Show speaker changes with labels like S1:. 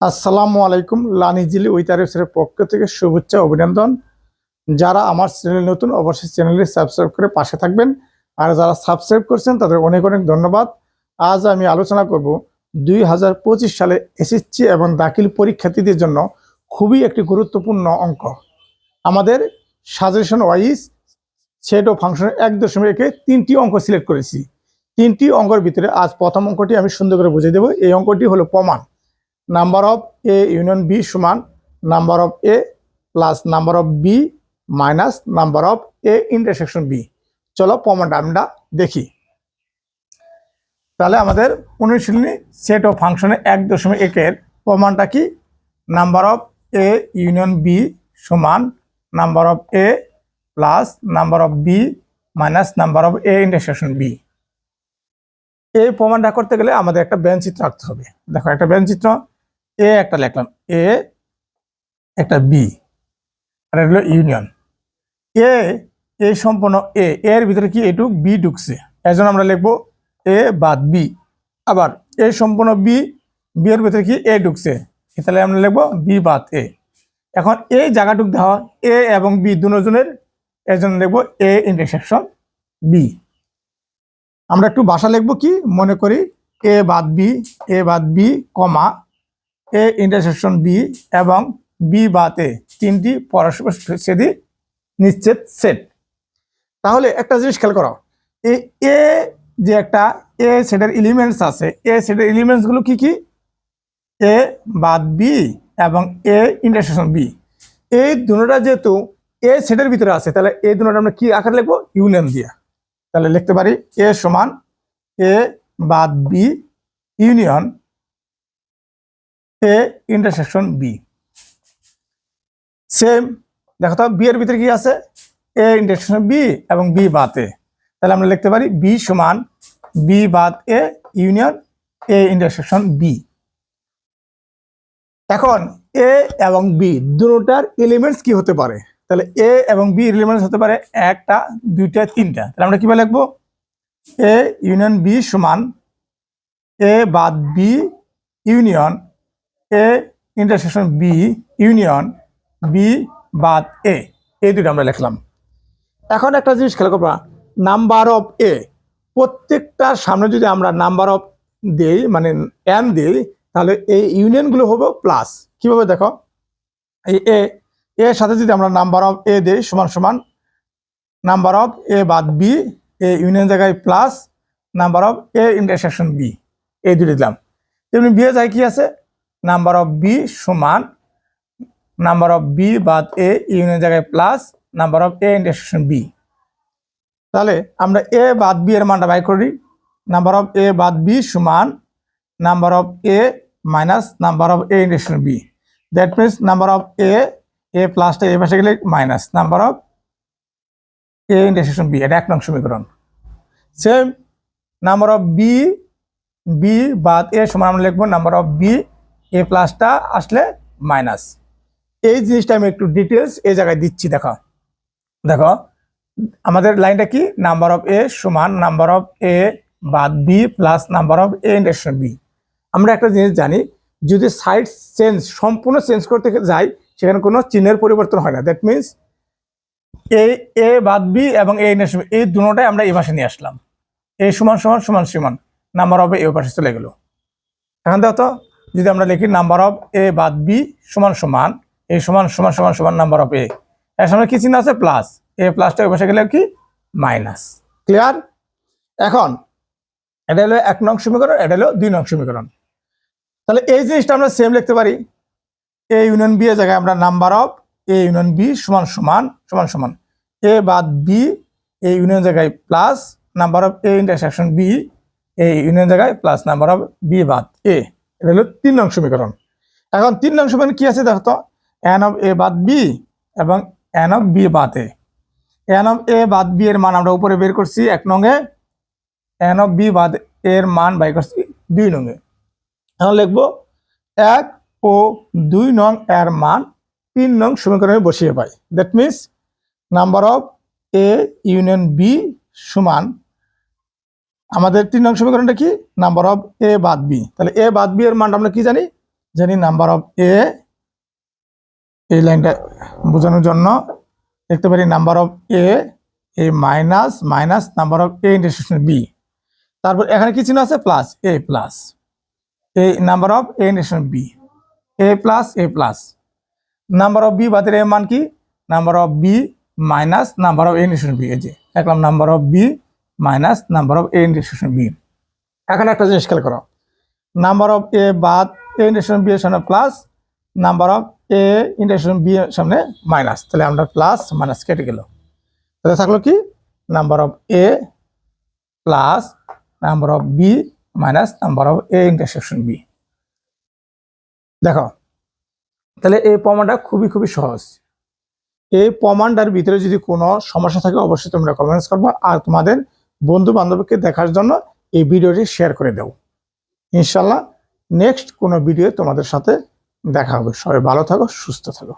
S1: আসসালামু আলাইকুম। লানিজিলি উইথারের পক্ষ থেকে শুভেচ্ছা অভিনন্দন। যারা আমার চ্যানেল নতুন অবশ্যই চ্যানেলটি সাবস্ক্রাইব করে পাশে থাকবেন, আর যারা সাবস্ক্রাইব করছেন তাদের অনেক অনেক ধন্যবাদ। আজ আমি আলোচনা করব 2025 সালে এসএসসি এবং দাখিল পরীক্ষার্থীদের জন্য খুবই একটি গুরুত্বপূর্ণ অঙ্ক। আমাদের সাজেশন ওয়াইজ সেট ও ফাংশনের 1.1-এ 3টি অঙ্ক সিলেক্ট করেছি। 3টি অঙ্কের ভিতরে আজ প্রথম অঙ্কটি আমি সুন্দর করে বুঝিয়ে দেব। এই অঙ্কটি হলো প্রমাণ। Number of A union B সমান number of A plus number of B minus number of A intersection B. চলো প্রমাণটা আমরা দেখি। তাহলে আমাদের অনুশীলনী সেট ও ফাংশনে 1.1-এর প্রমাণটা কি? Number of A union B সমান number of A plus number of B minus number of A intersection B. এই প্রমাণটা করতে গেলে আমাদের একটা ব্যঞ্চিত্র আঁকতে হবে। দেখো, একটা ব্যঞ্চিত্র এ একটা লিখলাম, এ একটা বি, আর হলো ইউনিয়ন এ। এই সম্পূর্ণ এ এর ভিতরে কি এটুক বি ঢুকছে, এর জন্য আমরা লিখবো এ বাদ বি। আবার এ সম্পূর্ণ বি, বি এর ভিতরে কি এ ঢুকছে, তাহলে আমরা লিখবো বি বাদ এ। এখন এই জায়গাটুক দেওয়া এ এবং বি দুজনের, এর জন্য লিখবো এ ইন্টারসেকশন বি। আমরা একটু ভাষা লিখবো কি, মনে করি এ বাদ B comma A intersection B এবং বি বাদ এ, তিনটি পরস্পর ছেদি নিশ্চিত সেট। তাহলে একটা জিনিস খেয়াল করো, এই এ যে একটা এ সেটের এলিমেন্টস আছে, এ সেটের এলিমেন্টস গুলো কি কি? এ বাদ বি এবং এ ইন্টারসেকশন বি। এই দুটোটা যেহেতু এ সেটের ভিতরে আছে, তাহলে এই দুটোটা আমরা কি আকারে লিখবো? ইউনিয়ন দিয়ে। তাহলে লিখতে পারি এ সমান এ বাদ B union A intersection B. Same দেখো তো, বি এর ভিতরে কি আছে? এ ইন্টারসেকশন বি এবং বি বাদ এ। তাহলে আমরা লিখতে পারি বি সমান বি বাদ A union A intersection B. এখন এ এবং বি দুটোটার এলিমেন্টস কি হতে পারে? তাহলে এ এবং বি এলিমেন্টস হতে পারে একটা, দুইটা, তিনটা। তাহলে আমরা কিভাবে লিখবো? এ ইউনিয়ন বি সমান এ বাদ B union A intersection B union B বাদ এ। এই দুটো আমরা লিখলাম। এখন একটা জিনিস খেয়াল করবা, নাম্বার অফ এ, প্রত্যেকটার সামনে যদি আমরা নাম্বার অফ দেই, মানে এন দিই, তাহলে এই ইউনিয়নগুলো হবে প্লাস। কিভাবে দেখো, এই এ এর সাথে যদি আমরা নাম্বার অফ এ দেই সমান সমান নাম্বার অফ এ বাদ বি, এ ইউনিয়ন জায়গায় plus number of A intersection B, এই দুটো দিলাম। তেমনি বি এর জায়গায় কি আছে? নাম্বার অফ বি সমান নাম্বার অফ বি বাদ এ ইউনিয়ন জায়গায় plus number of A intersection B. তাহলে আমরা এ বাদ বি এর মানটা বাই করি। নাম্বার অফ এ বাদ বি সমান number of A minus number of A intersection B. That means number of A প্লাসটা এ পাশে গেলে minus number of A intersection B. এটা 1 নং সমীকরণ। সেম নাম্বার অফ বি বাদ এ সমান আমরা লিখবো নাম্বার অফ বি এ প্লাসটা আসলে মাইনাস। এই জিনিসটা আমি একটু ডিটেলস এই জায়গায় দিচ্ছি। দেখো দেখো আমাদের লাইনটা কি? নাম্বার অফ এ সমান নাম্বার অফ এ বাদ B plus number of A intersection B. আমরা একটা জিনিস জানি, যদি সাইড চেঞ্জ সম্পূর্ণ চেঞ্জ করতে যাই, সেখানে কোনো চিহ্নের পরিবর্তন হয় না। দ্যাট মিনস এ বাদ বি এবং এ ইন্টারসেকশন এই দুটোটাই আমরা এই পাশে নিয়ে আসলাম। এ সমান সমান সমান সমান নাম্বার অফ এ পাশে চলে গেল। এখন দেখো তো, যদি আমরা লিখি নাম্বার অফ এ বাদ বি সমান সমান এ সমান সমান সমান সমান নাম্বার অফ এ, এর সামনে কি চিহ্ন আছে? প্লাস। এ প্লাসটা ওই পাশে গেলে কি? মাইনাস। ক্লিয়ার? এখন এটা হলো 1 নং সমীকরণ, এটা হলো 2 নং সমীকরণ। তাহলে এই জিনিসটা আমরা সেম লিখতে পারি। এ ইউনিয়ন বি এর জায়গায় আমরা number of A union B সমান সমান সমান সমান এ বাদ বি এ ইউনিয়ন জায়গায় plus number of A intersection B A union জায়গায় প্লাস নাম্বার অফ বি বাদ এ। এটা হলো 3 নং সমীকরণ। এখন 3 নং সমীকরণ কি আছে দেখো তো, এন অফ এ বাদ বি এবং এন অফ বি বাদ এ। এন অফ এ বাদ বি এর মান আমরা উপরে বের করছি 1 নং-এ, এন অফ বি বাদ এর মান বাই করছি 2 নং-এ। এখন লিখবো 1 ও 2 নং এর মান 3 নং সমীকরণে বসিয়ে পাই। That means number of A union B সমান আমাদের 3 নং সমীকরণটা কি? নাম্বার অফ এ বাদ বি। তাহলে এ বাদ বি এর মান আমরা কি জানি? জানি নাম্বার অফ এ, এই লাইনটা বোঝানোর জন্য লিখতে পারি number of A minus minus number of A intersection B. তারপর এখানে কি চিহ্ন আছে? প্লাস, এ প্লাস এই number of A intersection B, A plus number of B বাদের এর মান কি? Number of B minus number of A intersection B. এই যে দেখলাম number of B minus number of A intersection B. এখানে একটা জিনিস খেয়াল করো, নাম্বার অফ এ বাদ এ ইন্টারসেকশন বি এর সামনে plus, number of A intersection B এর সামনে মাইনাস, তাহলে আমরা প্লাস মাইনাস কেটে গেল। তাহলে থাকলো কি? Number of A plus number of B minus number of A intersection B. দেখো তাহলে এই প্রমাণটা খুবই সহজ। এই প্রমাণটার ভিতরে যদি কোনো সমস্যা থাকে অবশ্যই তোমরা কমেন্টস করবা, আর তোমাদের বন্ধু বান্ধবকে দেখার জন্য এই ভিডিওটি শেয়ার করে দাও। ইনশাল্লাহ নেক্সট কোনো ভিডিও তোমাদের সাথে দেখা হবে। সবাই ভালো থাকো, সুস্থ থাকো।